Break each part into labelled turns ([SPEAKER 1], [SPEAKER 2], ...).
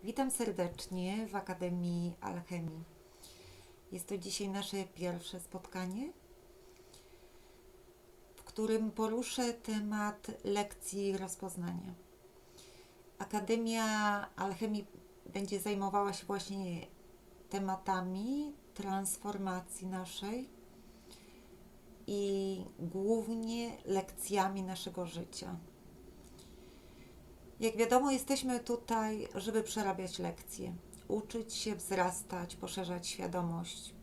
[SPEAKER 1] Witam serdecznie w Akademii Alchemii. Jest to dzisiaj nasze pierwsze spotkanie, w którym poruszę temat lekcji rozpoznania. Akademia Alchemii będzie zajmowała się właśnie tematami transformacji naszej i głównie lekcjami naszego życia. Jak wiadomo, jesteśmy tutaj, żeby przerabiać lekcje, uczyć się, wzrastać, poszerzać świadomość.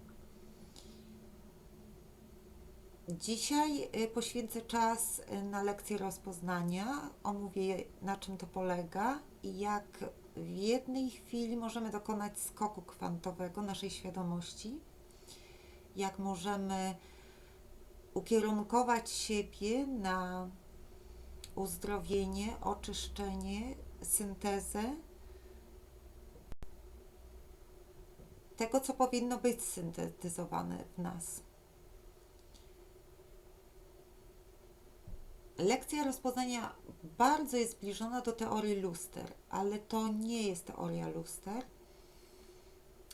[SPEAKER 1] Dzisiaj poświęcę czas na lekcję rozpoznania, omówię na czym to polega i jak w jednej chwili możemy dokonać skoku kwantowego naszej świadomości, jak możemy ukierunkować siebie na uzdrowienie, oczyszczenie, syntezę tego, co powinno być syntetyzowane w nas. Lekcja rozpoznania bardzo jest zbliżona do teorii luster, ale to nie jest teoria luster,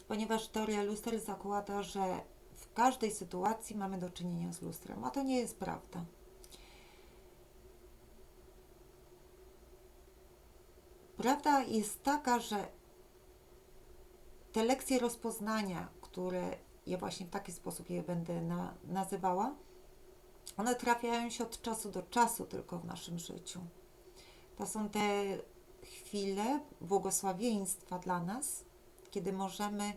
[SPEAKER 1] ponieważ teoria luster zakłada, że w każdej sytuacji mamy do czynienia z lustrem, a to nie jest prawda. Prawda jest taka, że te lekcje rozpoznania, które ja właśnie w taki sposób je będę nazywała, one trafiają się od czasu do czasu tylko w naszym życiu. To są te chwile błogosławieństwa dla nas, kiedy możemy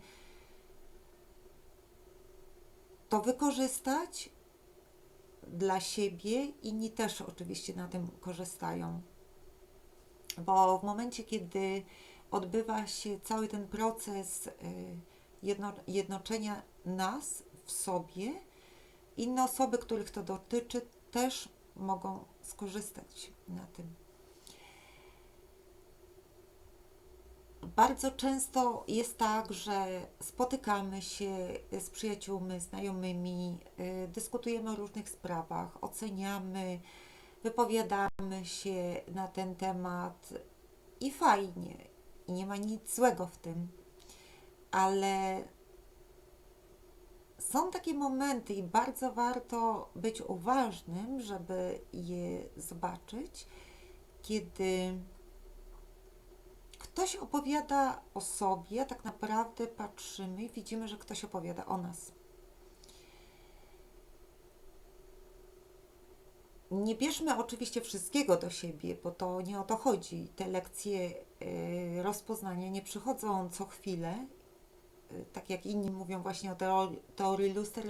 [SPEAKER 1] to wykorzystać dla siebie, inni też oczywiście na tym korzystają. Bo w momencie, kiedy odbywa się cały ten proces jednoczenia nas w sobie, inne osoby, których to dotyczy, też mogą skorzystać na tym. Bardzo często jest tak, że spotykamy się z przyjaciółmi, znajomymi, dyskutujemy o różnych sprawach, oceniamy, wypowiadamy się na ten temat i fajnie, i nie ma nic złego w tym, ale są takie momenty i bardzo warto być uważnym, żeby je zobaczyć, kiedy ktoś opowiada o sobie, a tak naprawdę patrzymy i widzimy, że ktoś opowiada o nas. Nie bierzmy oczywiście wszystkiego do siebie, bo to nie o to chodzi. Te lekcje rozpoznania nie przychodzą co chwilę, tak jak inni mówią właśnie o teorii luster,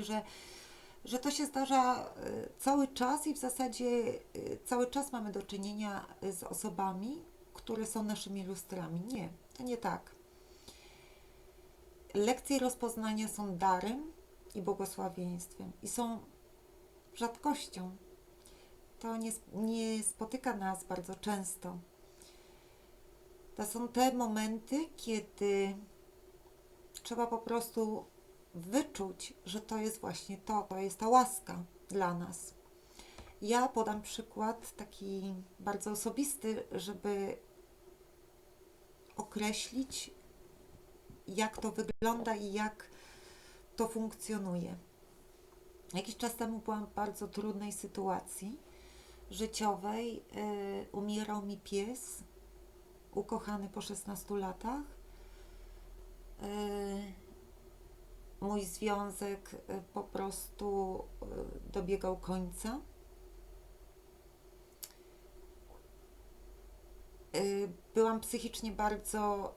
[SPEAKER 1] że to się zdarza cały czas i w zasadzie cały czas mamy do czynienia z osobami, które są naszymi lustrami. Nie, to nie tak. Lekcje rozpoznania są darem i błogosławieństwem i są rzadkością. To nie spotyka nas bardzo często. To są te momenty, kiedy trzeba po prostu wyczuć, że to jest właśnie to jest ta łaska dla nas. Ja podam przykład taki bardzo osobisty, żeby określić, jak to wygląda i jak to funkcjonuje. Jakiś czas temu byłam w bardzo trudnej sytuacji życiowej. Umierał mi pies, ukochany po 16 latach. Mój związek po prostu dobiegał końca. Byłam psychicznie bardzo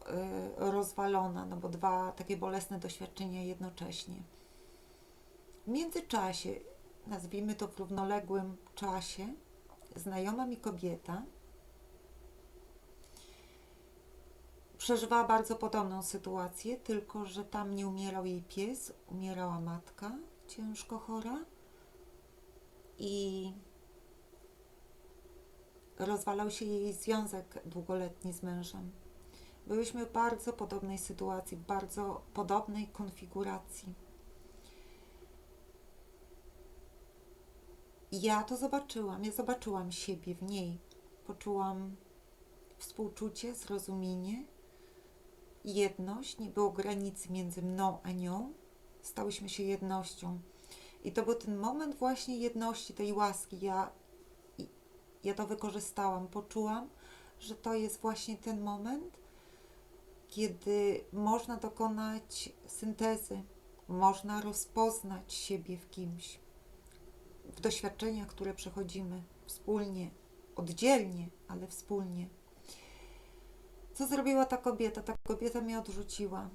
[SPEAKER 1] rozwalona, no bo dwa takie bolesne doświadczenia jednocześnie. W międzyczasie, nazwijmy to w równoległym czasie, znajoma mi kobieta przeżywała bardzo podobną sytuację, tylko że tam nie umierał jej pies, umierała matka ciężko chora i rozwalał się jej związek długoletni z mężem. Byłyśmy w bardzo podobnej sytuacji, w bardzo podobnej konfiguracji. I ja to zobaczyłam, ja zobaczyłam siebie w niej. Poczułam współczucie, zrozumienie, jedność, nie było granicy między mną a nią, stałyśmy się jednością. I to był ten moment właśnie jedności, tej łaski. Ja to wykorzystałam, poczułam, że to jest właśnie ten moment, kiedy można dokonać syntezy, można rozpoznać siebie w kimś, w doświadczeniach, które przechodzimy wspólnie, oddzielnie, ale wspólnie. Co zrobiła ta kobieta? Ta kobieta mnie odrzuciła,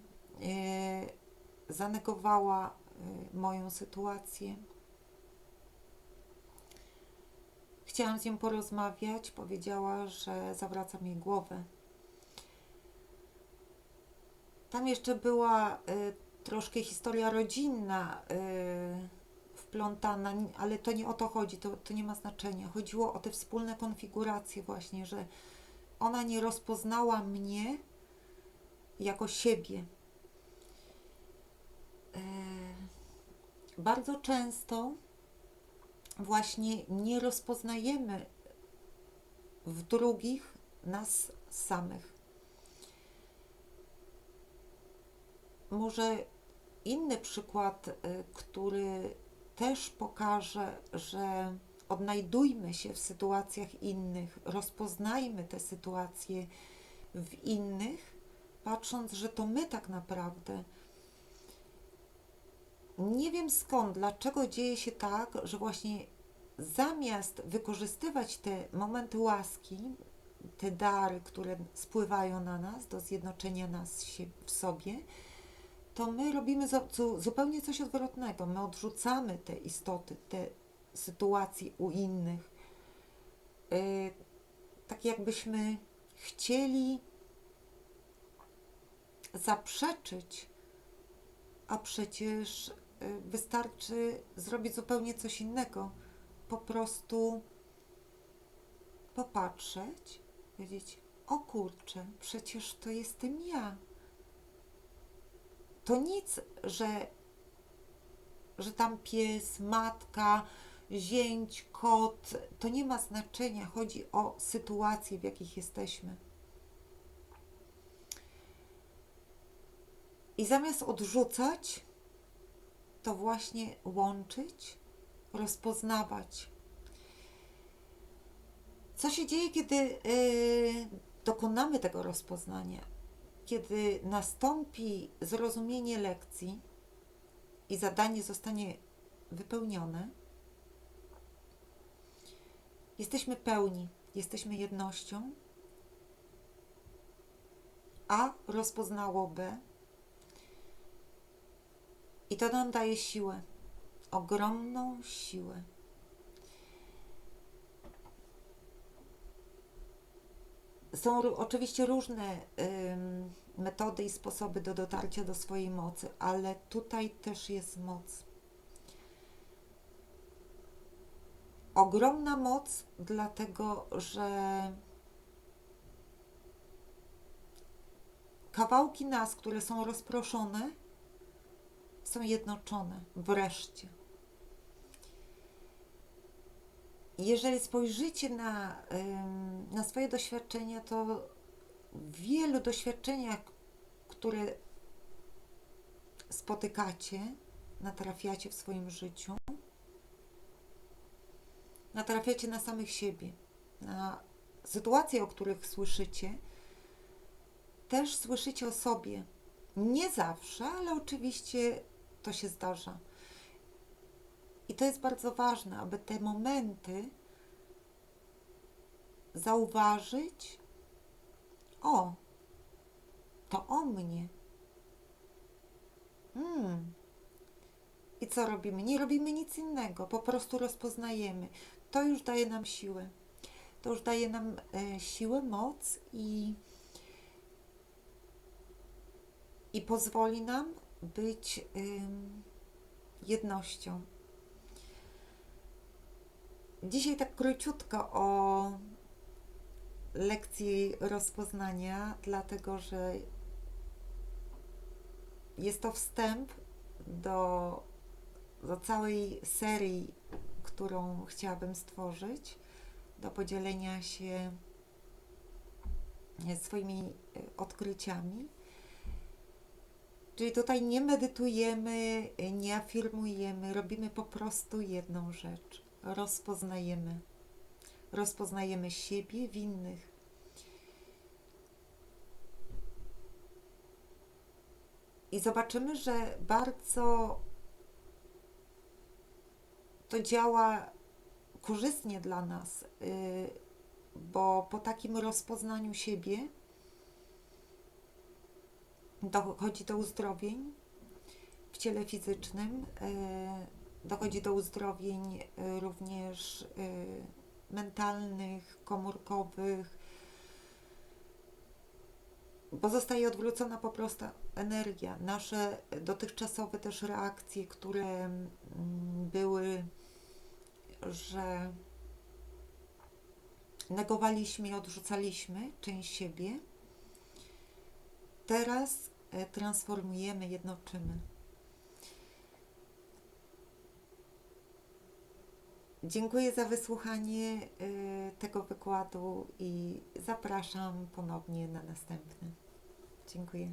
[SPEAKER 1] zanegowała moją sytuację. Chciałam z nią porozmawiać, powiedziała, że zawracam jej głowę. Tam jeszcze była troszkę historia rodzinna wplątana, ale to nie o to chodzi, to nie ma znaczenia. Chodziło o te wspólne konfiguracje właśnie, że ona nie rozpoznała mnie jako siebie. Bardzo często właśnie nie rozpoznajemy w drugich nas samych. Może inny przykład, który też pokaże, że odnajdujmy się w sytuacjach innych, rozpoznajmy te sytuacje w innych, patrząc, że to my tak naprawdę. Nie wiem skąd, dlaczego dzieje się tak, że właśnie zamiast wykorzystywać te momenty łaski, te dary, które spływają na nas do zjednoczenia nas w sobie, to my robimy zupełnie coś odwrotnego. My odrzucamy te istoty, te sytuacje u innych. Tak jakbyśmy chcieli zaprzeczyć, a przecież wystarczy zrobić zupełnie coś innego. Po prostu popatrzeć, powiedzieć: o kurczę, przecież to jestem ja. To nic, że tam pies, matka, zięć, kot, to nie ma znaczenia. Chodzi o sytuacje, w jakich jesteśmy. I zamiast odrzucać, to właśnie łączyć, rozpoznawać. Co się dzieje, kiedy dokonamy tego rozpoznania? Kiedy nastąpi zrozumienie lekcji i zadanie zostanie wypełnione, jesteśmy pełni, jesteśmy jednością, A rozpoznało B i to nam daje siłę, ogromną siłę. Są oczywiście różne metody i sposoby do dotarcia do swojej mocy, ale tutaj też jest moc. Ogromna moc, dlatego że kawałki nas, które są rozproszone, są jednoczone wreszcie. Jeżeli spojrzycie na swoje doświadczenia, to w wielu doświadczeniach, które spotykacie, natrafiacie w swoim życiu, natrafiacie na samych siebie, na sytuacje, o których słyszycie, też słyszycie o sobie. Nie zawsze, ale oczywiście to się zdarza. I to jest bardzo ważne, aby te momenty zauważyć: o, to o mnie. I co robimy? Nie robimy nic innego, po prostu rozpoznajemy. To już daje nam siłę. To już daje nam siłę, moc i pozwoli nam być jednością. Dzisiaj tak króciutko o lekcji rozpoznania, dlatego że jest to wstęp do całej serii, którą chciałabym stworzyć, do podzielenia się swoimi odkryciami. Czyli tutaj nie medytujemy, nie afirmujemy, robimy po prostu jedną rzecz. Rozpoznajemy. Rozpoznajemy siebie w innych. I zobaczymy, że bardzo to działa korzystnie dla nas, bo po takim rozpoznaniu siebie dochodzi do uzdrowień w ciele fizycznym, dochodzi do uzdrowień również mentalnych, komórkowych, bo zostaje odwrócona po prostu energia. Nasze dotychczasowe też reakcje, które były, że negowaliśmy i odrzucaliśmy część siebie, teraz transformujemy, jednoczymy. Dziękuję za wysłuchanie tego wykładu i zapraszam ponownie na następny. Dziękuję.